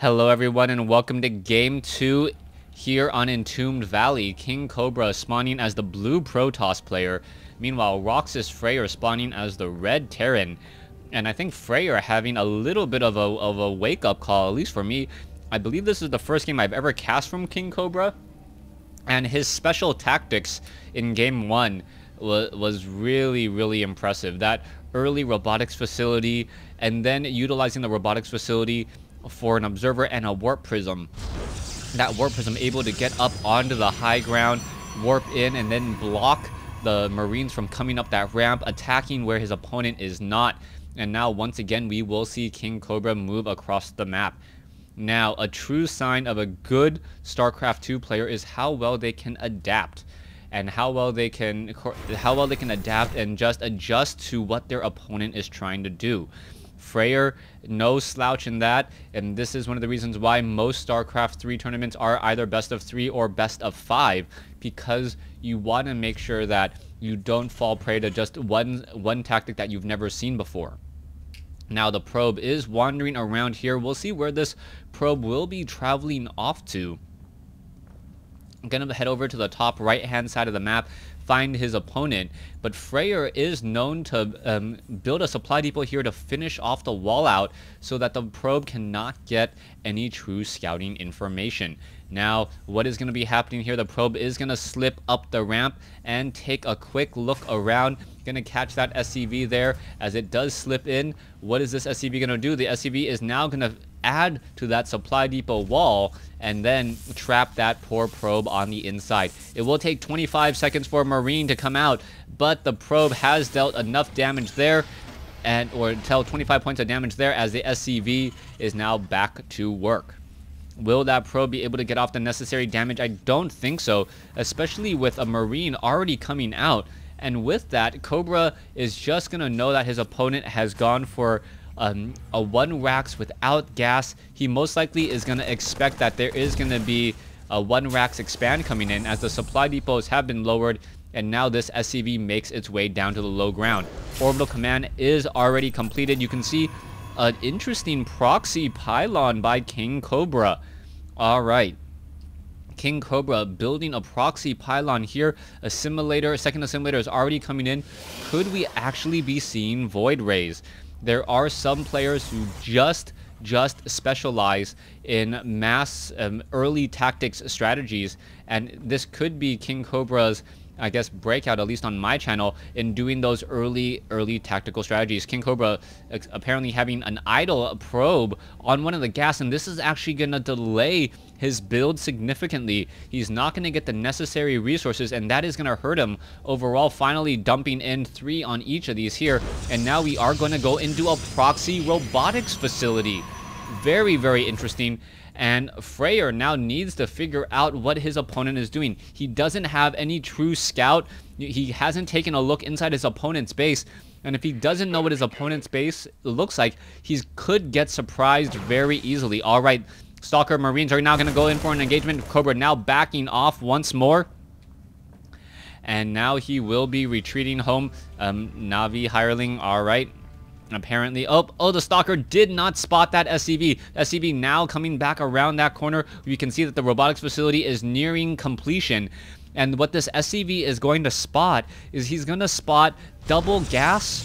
Hello everyone and welcome to Game 2 here on Entombed Valley. KingCobra spawning as the blue Protoss player. Meanwhile, RoxkisFraer spawning as the red Terran. And I think Fraer having a little bit of a wake-up call, at least for me. I believe this is the first game I've ever cast from KingCobra. And his special tactics in Game 1 was really impressive. That early robotics facility and then utilizing the robotics facility for an observer and a warp prism. That warp prism able to get up onto the high ground, warp in, and then block the Marines from coming up that ramp, attacking where his opponent is not. And now once again we will see KingCobra move across the map. Now, a true sign of a good StarCraft 2 player is how well they can adapt, and how well they can adapt and just adjust to what their opponent is trying to do. Fraer, no slouch in that, and this is one of the reasons why most StarCraft 3 tournaments are either best of 3 or best of 5, because you want to make sure that you don't fall prey to just one tactic that you've never seen before. Now the probe is wandering around here. We'll see where this probe will be traveling off to. I'm gonna head over to the top right hand side of the map, find his opponent, but Fraer is known to build a supply depot here to finish off the wall out so that the probe cannot get any true scouting information. Now, what is going to be happening here? The probe is going to slip up the ramp and take a quick look around. Going to catch that SCV there as it does slip in. What is this SCV going to do? The SCV is now going to add to that supply depot wall and then trap that poor probe on the inside. It will take 25 seconds for a Marine to come out, but the probe has dealt enough damage there, or dealt 25 points of damage there, as the SCV is now back to work. Will that probe be able to get off the necessary damage? I don't think so, especially with a Marine already coming out. And with that, Cobra is just going to know that his opponent has gone for a 1 Rax without gas. He most likely is going to expect that there is going to be a 1 Rax expand coming in, as the supply depots have been lowered, and now this SCV makes its way down to the low ground. Orbital command is already completed. You can see an interesting proxy pylon by KingCobra. Alright, KingCobra building a proxy pylon here. A second assimilator is already coming in. Could we actually be seeing void rays? There are some players who just specialize in mass early tactics strategies, and this could be KingCobra's, I guess, breakout, at least on my channel, in doing those early tactical strategies. KingCobra apparently having an idle probe on one of the gas, and this is actually going to delay his build significantly. He's not going to get the necessary resources, and that is going to hurt him overall, finally dumping in 3 on each of these here. And now we are going to go into a proxy robotics facility. Very interesting. And Fraer now needs to figure out what his opponent is doing. He doesn't have any true scout. He hasn't taken a look inside his opponent's base. And if he doesn't know what his opponent's base looks like, he could get surprised very easily. All right, Stalker Marines are now going to go in for an engagement. Cobra now backing off once more. And now he will be retreating home. Navi hireling, all right. Apparently, oh, the Stalker did not spot that SCV. SCV now coming back around that corner. You can see that the robotics facility is nearing completion. And what this SCV is going to spot is he's going to spot double gas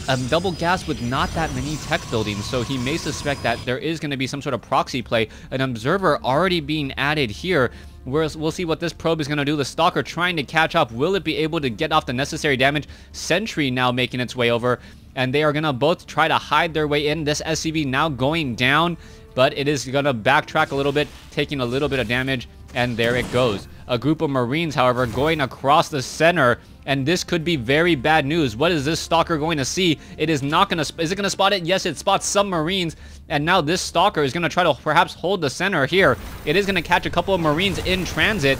with not that many tech buildings. So he may suspect that there is going to be some sort of proxy play. An observer already being added here. We'll see what this probe is going to do. The Stalker trying to catch up. Will it be able to get off the necessary damage? Sentry now making its way over, and they are going to both try to hide their way in. This SCV now going down, but it is going to backtrack a little bit, taking a little bit of damage, and there it goes. A group of Marines, however, going across the center, and this could be very bad news. What is this Stalker going to see? It is not going to... Is it going to spot it? Yes, it spots some Marines, and now this Stalker is going to try to perhaps hold the center here. It is going to catch a couple of Marines in transit,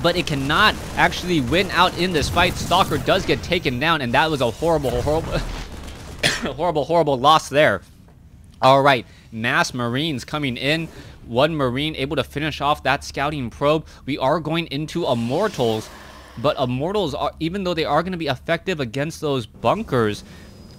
but it cannot actually win out in this fight. Stalker does get taken down, and that was a horrible loss there. All right, mass Marines coming in. 1 Marine able to finish off that scouting probe. We are going into Immortals, but Immortals, even though they are going to be effective against those bunkers,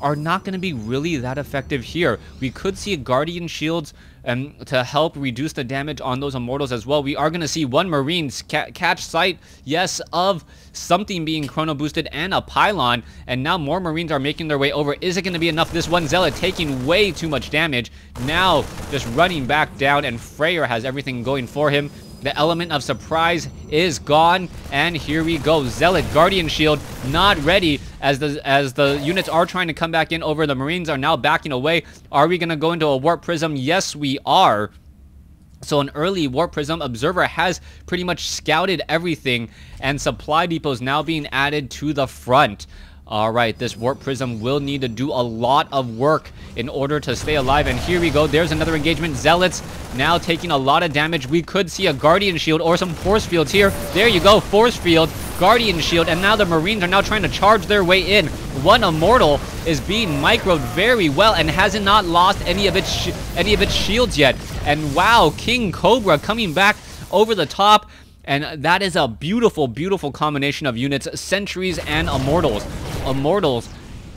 are not going to be really that effective here. We could see Guardian Shields to help reduce the damage on those Immortals as well. We are going to see one Marine catch sight, yes, of something being chrono boosted and a pylon, and now more Marines are making their way over. Is it going to be enough? This one Zealot taking way too much damage, now just running back down, and Fraer has everything going for him. The element of surprise is gone, and here we go. Zealot, Guardian Shield, not ready as the units are trying to come back in over. The Marines are now backing away. Are we going to go into a Warp Prism? Yes, we are. So an early Warp Prism. Observer has pretty much scouted everything, and supply depots now being added to the front. Alright, this Warp Prism will need to do a lot of work in order to stay alive. And here we go. There's another engagement. Zealots now taking a lot of damage. We could see a Guardian Shield or some Force Fields here. There you go. Force Field, Guardian Shield, and now the Marines are now trying to charge their way in. One Immortal is being microed very well and hasn't not lost any of its shields yet. And wow, KingCobra coming back over the top. And that is a beautiful, beautiful combination of units, Sentries and Immortals. Immortals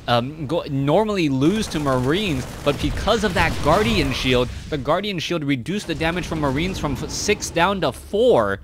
normally lose to Marines, but because of that Guardian Shield, the Guardian Shield reduced the damage from Marines from 6 down to 4.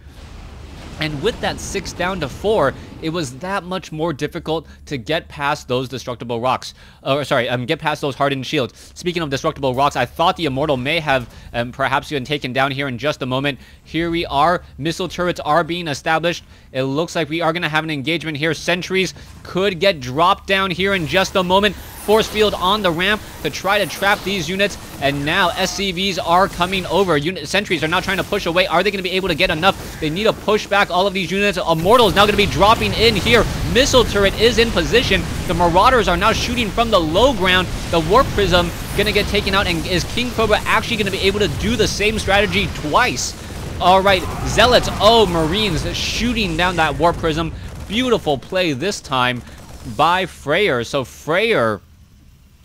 And with that 6 down to 4, it was that much more difficult to get past those destructible rocks. Get past those hardened shields. Speaking of destructible rocks, I thought the Immortal may have perhaps been taken down here in just a moment. Here we are. Missile turrets are being established. It looks like we are going to have an engagement here. Sentries could get dropped down here in just a moment. Force field on the ramp to try to trap these units, and now SCVs are coming over. Sentries are now trying to push away. Are they going to be able to get enough? They need to push back all of these units. Immortal is now going to be dropping in here. Missile turret is in position. The Marauders are now shooting from the low ground. The Warp Prism going to get taken out, and is KingCobra actually going to be able to do the same strategy twice? Alright, Zealots, Marines shooting down that Warp Prism. Beautiful play this time by Fraer. So Fraer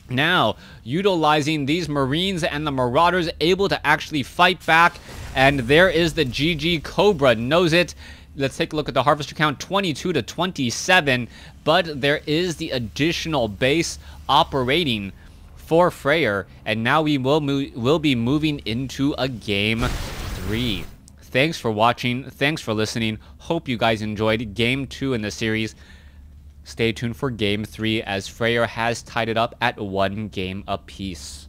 now utilizing these Marines and the Marauders, able to actually fight back, and there is the GG. Cobra knows it. Let's take a look at the harvester count, 22 to 27, but there is the additional base operating for Fraer, and now we will be moving into a game 3. Thanks for watching. Thanks for listening. Hope you guys enjoyed game 2 in the series. Stay tuned for game 3 as Fraer has tied it up at 1 game apiece.